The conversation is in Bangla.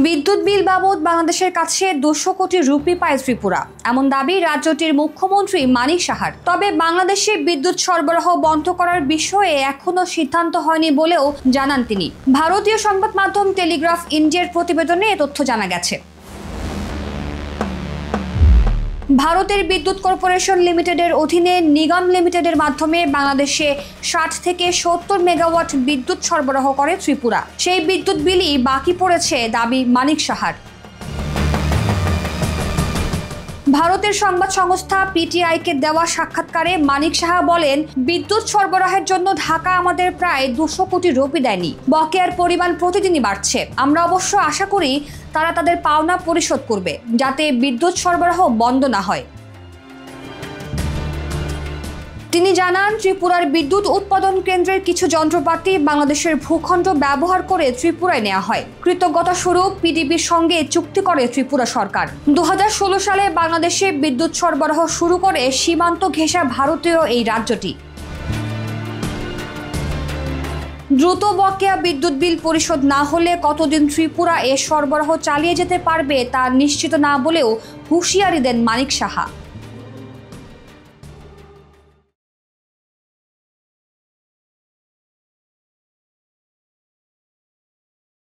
বিদ্যুৎ বিল বাবদ বাংলাদেশের কাছে 200 কোটি রুপি পায় ত্রিপুরা, এমন দাবি রাজ্যটির মুখ্যমন্ত্রী মানিক সাহার। তবে বাংলাদেশে বিদ্যুৎ সরবরাহ বন্ধ করার বিষয়ে এখনো সিদ্ধান্ত হয়নি বলেও জানান তিনি। ভারতীয় সংবাদ মাধ্যম টেলিগ্রাফ ইন্ডিয়ার প্রতিবেদনে এ তথ্য জানা গেছে। ভারতের বিদ্যুৎ কর্পোরেশন লিমিটেডের অধীনে নিগম লিমিটেডের মাধ্যমে বাংলাদেশে 60 থেকে 70 মেগাওয়াট বিদ্যুৎ সরবরাহ করে ত্রিপুরা। সেই বিদ্যুৎ বিলই বাকি পড়েছে দাবি মানিক সাহার। ভারতের সংবাদ সংস্থা পিটিআইকে দেওয়া সাক্ষাৎকারে মানিক সাহা বলেন, বিদ্যুৎ সরবরাহের জন্য ঢাকা আমাদের প্রায় 200 কোটি রুপি দেয়নি। বকেয়ার পরিমাণ প্রতিদিনই বাড়ছে। আমরা অবশ্য আশা করি তারা তাদের পাওনা পরিশোধ করবে, যাতে বিদ্যুৎ সরবরাহ বন্ধ না হয়। তিনি জানান, ত্রিপুরার বিদ্যুৎ উৎপাদন কেন্দ্রের কিছু যন্ত্রপাতি বাংলাদেশের ভূখণ্ড ব্যবহার করে ত্রিপুরায় নেওয়া হয়। কৃতজ্ঞতা স্বরূপ পিডিবির সঙ্গে চুক্তি করে ত্রিপুরা সরকার। 2016 সালে বাংলাদেশে বিদ্যুৎ সরবরাহ শুরু করে সীমান্ত ঘেঁষা ভারতীয় এই রাজ্যটি। দ্রুত বকেয়া বিদ্যুৎ বিল পরিশোধ না হলে কতদিন ত্রিপুরা এ সরবরাহ চালিয়ে যেতে পারবে তা নিশ্চিত না বলেও হুঁশিয়ারি দেন মানিক সাহা।